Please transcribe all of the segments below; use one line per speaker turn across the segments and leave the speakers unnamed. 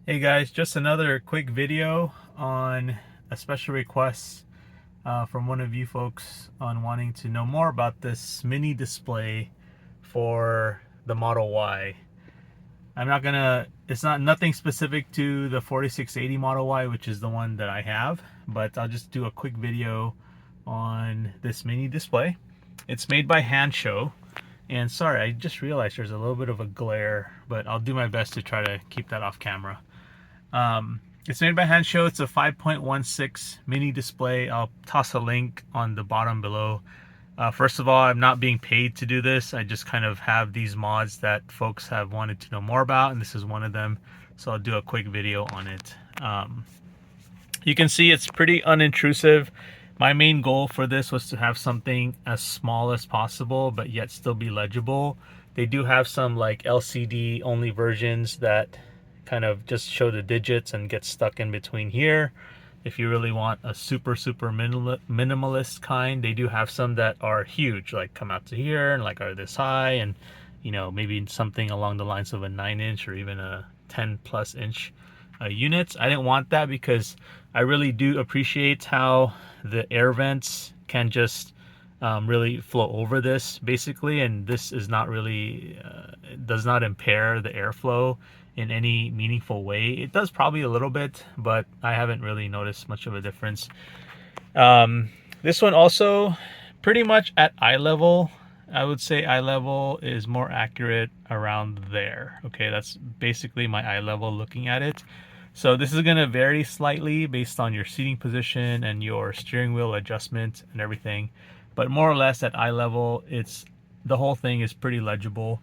Hey guys, just another quick video on a special request from one of you folks on wanting to know more about this mini display for the Model Y. It's not nothing specific to the 4680 Model Y, which is the one that I have, but I'll just do a quick video on this mini display. It's made by Hansshow, and sorry, I just realized there's a little bit of a glare, but I'll do my best to try to keep that off camera. It's made by Hansshow. It's a 5.16 mini display. I'll toss a link on the bottom below. First of all, I'm not being paid to do this. I just kind of have these mods that folks have wanted to know more about, and this is one of them. So I'll do a quick video on it. You can see it's pretty unintrusive. My main goal for this was to have something as small as possible, but yet still be legible. They do have some like LCD only versions that kind of just show the digits and get stuck in between here. If you really want a super minimalist kind, they do have some that are huge, like come out to here and like are this high, and you know, maybe something along the lines of a 9-inch or even a 10+ inch units. I didn't want that because I really do appreciate how the air vents can just really flow over this basically, and this is not really does not impair the airflow in any meaningful way. It does probably a little bit, but I haven't really noticed much of a difference. This one also pretty much at eye level. I would say eye level is more accurate around there. Okay, that's basically my eye level looking at it. So this is going to vary slightly based on your seating position and your steering wheel adjustment and everything, but more or less at eye level, the whole thing is pretty legible.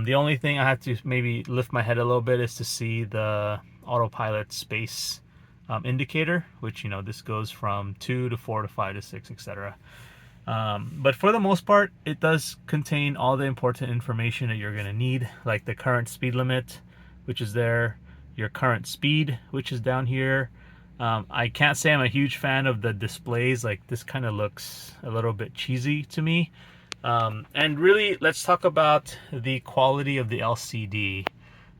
The only thing I have to maybe lift my head a little bit is to see the autopilot space indicator, which, you know, this goes from 2 to 4 to 5 to 6, etc. But for the most part, it does contain all the important information that you're going to need, like the current speed limit, which is there, your current speed, which is down here. I can't say I'm a huge fan of the displays. Like, this kind of looks a little bit cheesy to me. And really, let's talk about the quality of the LCD.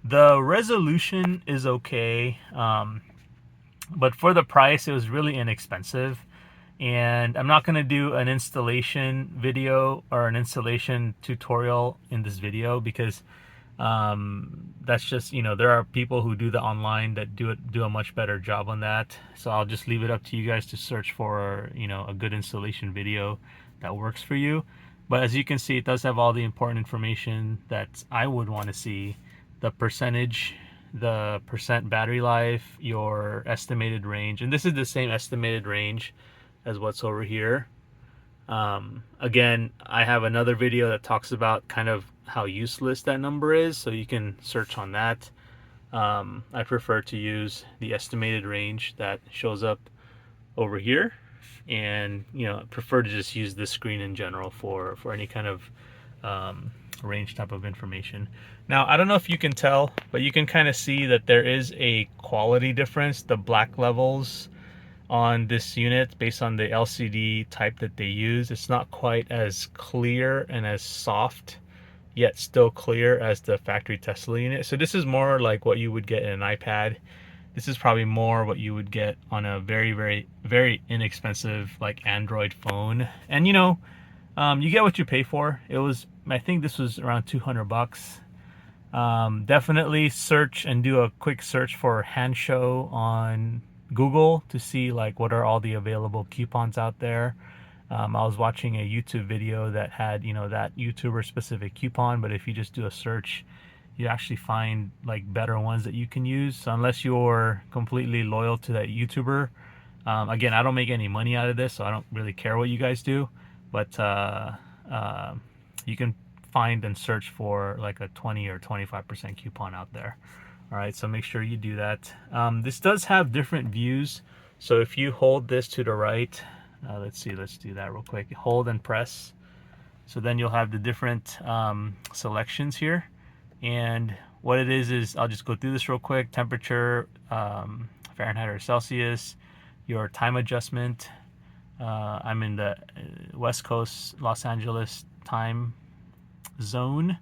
The resolution is okay, but for the price, it was really inexpensive. And I'm not going to do an installation video or an installation tutorial in this video because that's just, you know, there are people who do the online that do a much better job on that. So I'll just leave it up to you guys to search for, you know, a good installation video that works for you. But as you can see, it does have all the important information that I would want to see: the percentage, the percent battery life, your estimated range, and this is the same estimated range as what's over here. Again, I have another video that talks about kind of how useless that number is, so you can search on that. I prefer to use the estimated range that shows up over here, and you know, I prefer to just use this screen in general for any kind of range type of information. Now, I don't know if you can tell, but you can kind of see that there is a quality difference. The black levels on this unit, based on the LCD type that they use, it's not quite as clear and as soft, yet still clear, as the factory Tesla unit. So this is more like what you would get in an iPad. This is probably more what you would get on a very inexpensive like Android phone. And you know, you get what you pay for. It was, I think this was around 200 bucks. Definitely search and do a quick search for Hansshow on Google to see like what are all the available coupons out there. I was watching a YouTube video that had, you know, that YouTuber specific coupon, but if you just do a search, you actually find like better ones that you can use. So unless you're completely loyal to that YouTuber, again, I don't make any money out of this, so I don't really care what you guys do, but you can find and search for like a 20 or 25% coupon out there. All right, so make sure you do that. This does have different views. So if you hold this to the right, let's see, let's do that real quick. Hold and press. So then you'll have the different selections here. And what it is I'll just go through this real quick. Temperature, Fahrenheit or Celsius, your time adjustment. I'm in the West Coast, Los Angeles time zone.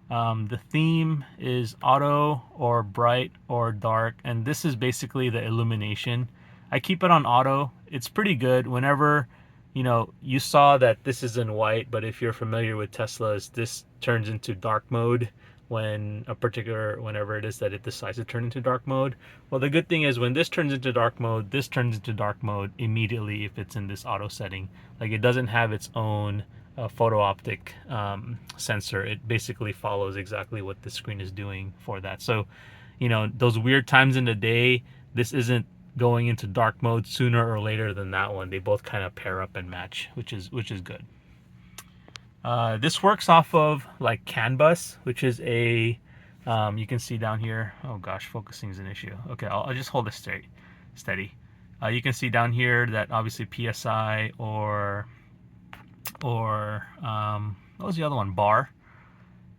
The theme is auto or bright or dark, and this is basically the illumination. I keep it on auto. It's pretty good. Whenever, you saw that this is in white, but if you're familiar with Teslas, this turns into dark mode whenever it is that it decides to turn into dark mode. Well, the good thing is when this turns into dark mode, this turns into dark mode immediately if it's in this auto setting. Like, it doesn't have its own photo optic sensor. It basically follows exactly what the screen is doing for that. So, those weird times in the day, this isn't going into dark mode sooner or later than that one. They both kind of pair up and match, which is good. This works off of like CAN bus, which is a you can see down here. Oh gosh, focusing is an issue. Okay, I'll just hold this steady. You can see down here that obviously PSI or what was the other one? Bar.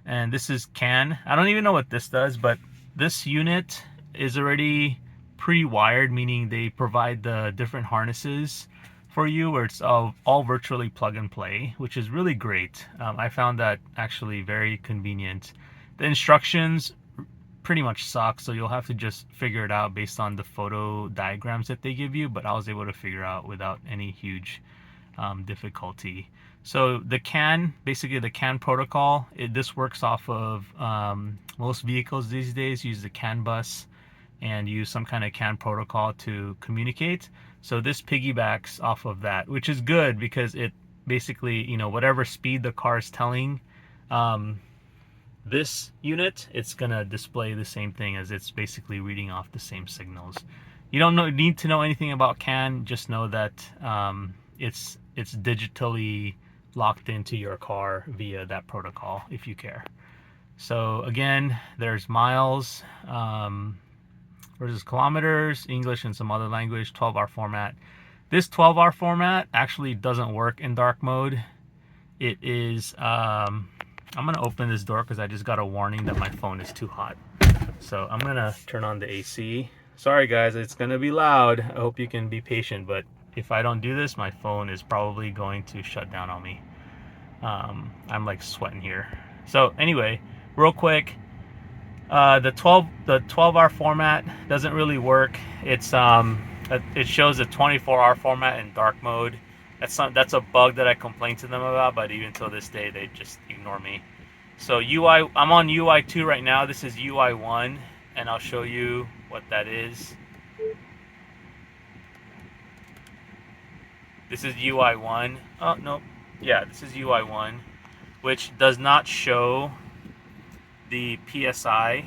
And this is CAN. I don't even know what this does, but this unit is already pre-wired, meaning they provide the different harnesses for you where it's all virtually plug and play, which is really great. I found that actually very convenient. The instructions pretty much suck, so you'll have to just figure it out based on the photo diagrams that they give you, but I was able to figure out without any huge difficulty. So the CAN, basically the CAN protocol, this works off of most vehicles these days use the CAN bus and use some kind of CAN protocol to communicate. So this piggybacks off of that, which is good because it basically, whatever speed the car is telling this unit, it's gonna display the same thing as it's basically reading off the same signals. You don't need to know anything about CAN, just know that it's digitally locked into your car via that protocol if you care. So again, there's miles versus kilometers, English and some other language, 12-hour format. This 12-hour format actually doesn't work in dark mode. It is, I'm gonna open this door because I just got a warning that my phone is too hot. So I'm gonna turn on the AC. Sorry guys, it's gonna be loud. I hope you can be patient, but if I don't do this, my phone is probably going to shut down on me. I'm like sweating here. So anyway, real quick, the 12-hour format doesn't really work. It shows a 24-hour format in dark mode. That's a bug that I complained to them about, but even till this day they just ignore me. So I'm on UI 2 right now. This is UI 1, and I'll show you what that is. This is UI 1. Oh, no. Yeah, this is UI 1, which does not show the PSI,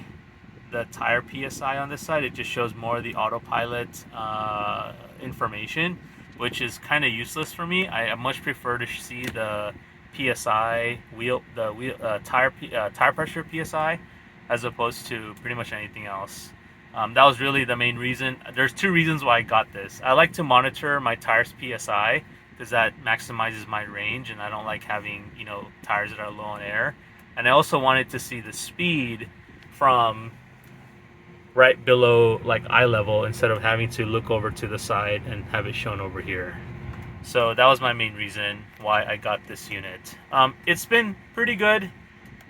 the tire PSI on this side. It just shows more of the autopilot information, which is kind of useless for me. I much prefer to see the PSI, tire pressure PSI, as opposed to pretty much anything else. That was really the main reason. There's two reasons why I got this. I like to monitor my tires PSI because that maximizes my range, and I don't like having, tires that are low on air. And I also wanted to see the speed from right below like eye level instead of having to look over to the side and have it shown over here. So that was my main reason why I got this unit. It's been pretty good,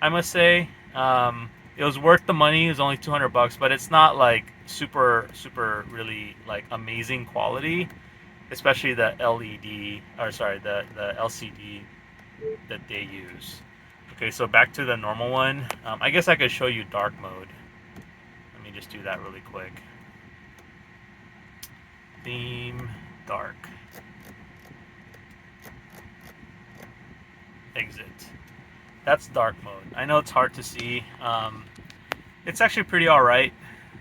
I must say. It was worth the money. It was only $200, but it's not like super really like amazing quality, especially the the LCD that they use. Okay, so back to the normal one. I guess I could show you dark mode. Let me just do that really quick. Theme dark. Exit. That's dark mode. I know it's hard to see. It's actually pretty alright.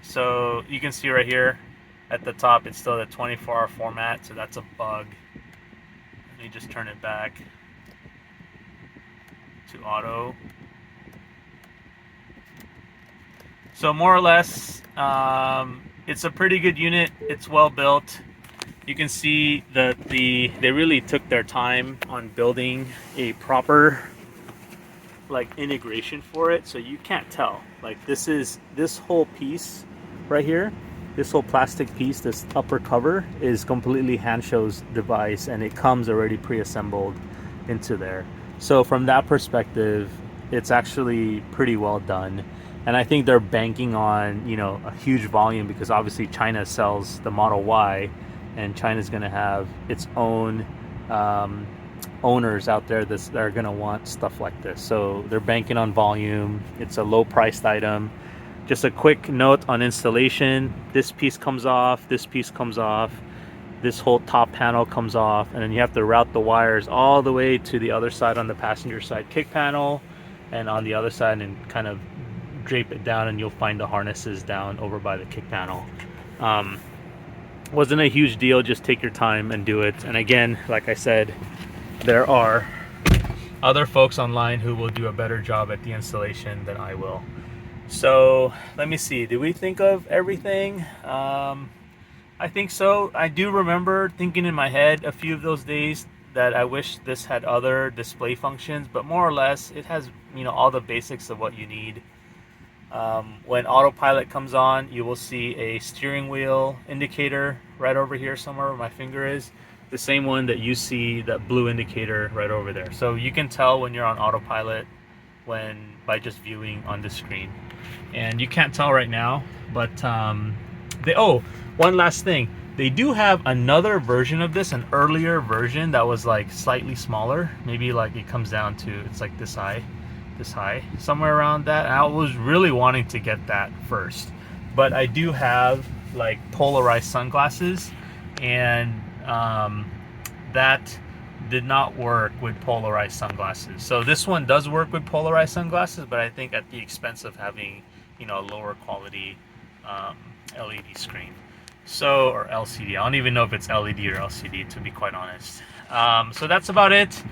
So you can see right here at the top it's still the 24-hour format, so that's a bug. Let me just turn it back to auto. So more or less, it's a pretty good unit. It's well built. You can see that they really took their time on building a proper like integration for it, so you can't tell. Like this whole piece right here, this whole plastic piece, this upper cover is completely Hanssshow's device, and it comes already pre-assembled into there. So from that perspective, it's actually pretty well done. And I think they're banking on, you know, a huge volume, because obviously China sells the Model Y, and China's going to have its own owners out there that are going to want stuff like this. So they're banking on volume. It's a low priced item. Just a quick note on installation: this piece comes off, this piece comes off, this whole top panel comes off, and then you have to route the wires all the way to the other side on the passenger side kick panel, and on the other side, and kind of drape it down, and you'll find the harnesses down over by the kick panel. Wasn't a huge deal. Just take your time and do it. And again, like I said, there are other folks online who will do a better job at the installation than I will. So let me see, did we think of everything? I think so. I do remember thinking in my head a few of those days that I wish this had other display functions, but more or less it has, you know, all the basics of what you need. When autopilot comes on, you will see a steering wheel indicator right over here somewhere where my finger is, the same one that you see, that blue indicator right over there. So you can tell when you're on autopilot by just viewing on the screen. And you can't tell right now, but one last thing, they do have another version of this, an earlier version that was like slightly smaller. Maybe like it comes down to, it's like this high, somewhere around that. And I was really wanting to get that first, but I do have like polarized sunglasses, and that did not work with polarized sunglasses. So this one does work with polarized sunglasses, but I think at the expense of having, you know, a lower quality LED screen. So, or LCD. I don't even know if it's LED or LCD, to be quite honest. So that's about it.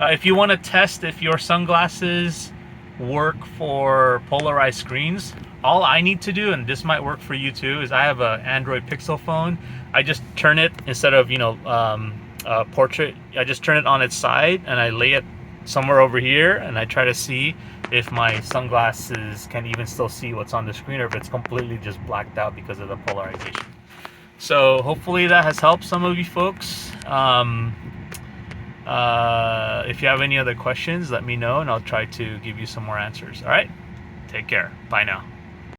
If you want to test if your sunglasses work for polarized screens, all I need to do, and this might work for you too, is I have an Android Pixel phone. I just turn it, instead of, you know, portrait, I just turn it on its side and I lay it somewhere over here, and I try to see if my sunglasses can even still see what's on the screen, or if it's completely just blacked out because of the polarization. So hopefully that has helped some of you folks. If you have any other questions, let me know, and I'll try to give you some more answers. All right, take care. Bye now.